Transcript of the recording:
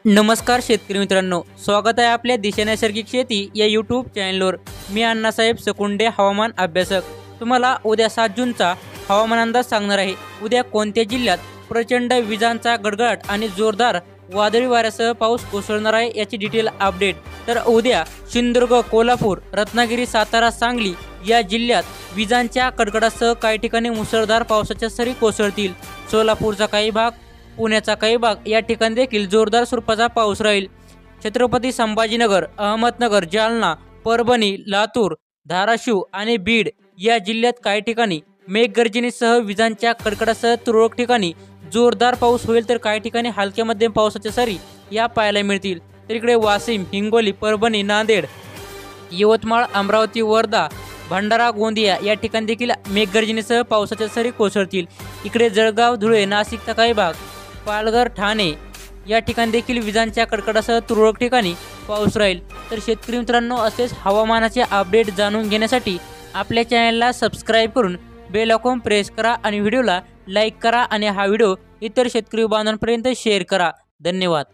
नमस्कार शेतकरी मित्रांनो, स्वागत आहे आपल्या दिशा नैसर्गिक शेती या यूट्यूब चॅनलवर। मी अण्णासाहेब सकुंडे, हवामान अभ्यासक। तुम्हाला उद्या 7 जूनचा हवामान अंदाज सांगणार आहे। उद्या कोणत्या जिल्ह्यात प्रचंड विजांचा गडगडाट आणि जोरदार वादळी वाऱ्यासह पाऊस कोसळणार आहे याची डिटेल अपडेट। तर उद्या सिंधुदुर्ग, कोल्हापूर, रत्नागिरी, सातारा, सांगली या जिल्ह्यात विजांच्या कडकडाटासह काही ठिकाणी मुसळधार पावसाच्या सरी कोसळतील। सोलापूरचा काही भाग, पुण्याचा काही भाग या ठिकाणी देखील जोरदार स्वरूपाचा पाऊस राहील। छत्रपती संभाजीनगर, अहमदनगर, जालना, परभणी, लातूर, धाराशिव आणि बीड या जिल्ह्यात काही ठिकाणी मेघगर्जनेसह विजांच्या कडकडाटासह तुरळक ठिकाणी जोरदार पाऊस होईल, तर काही ठिकाणी हलक्या मध्यम पावसाच्या सरी या पाहायला मिळतील। तर इकडे वाशिम, हिंगोली, परभणी, नांदेड, यवतमाळ, अमरावती, वर्धा, भंडारा, गोंदिया या ठिकाणी देखील मेघगर्जनेसह पावसाच्या सरी कोसळतील। इकडे जळगाव, धुळे, नाशिकचा काही भाग, पालघर, ठाणे या ठिकाणी देखील विजांच्या कडकडाटासह तुरळक ठिकाणी पाऊस राहील। तर शेतकरी मित्रांनो, असेच हवामानाचे अपडेट जाणून घेण्यासाठी आपल्या चॅनलला सबस्क्राईब करून बेल आयकॉन प्रेस करा आणि व्हिडिओला लाईक करा आणि हा व्हिडिओ इतर शेतकरी बांधवांपर्यंत शेअर करा। धन्यवाद।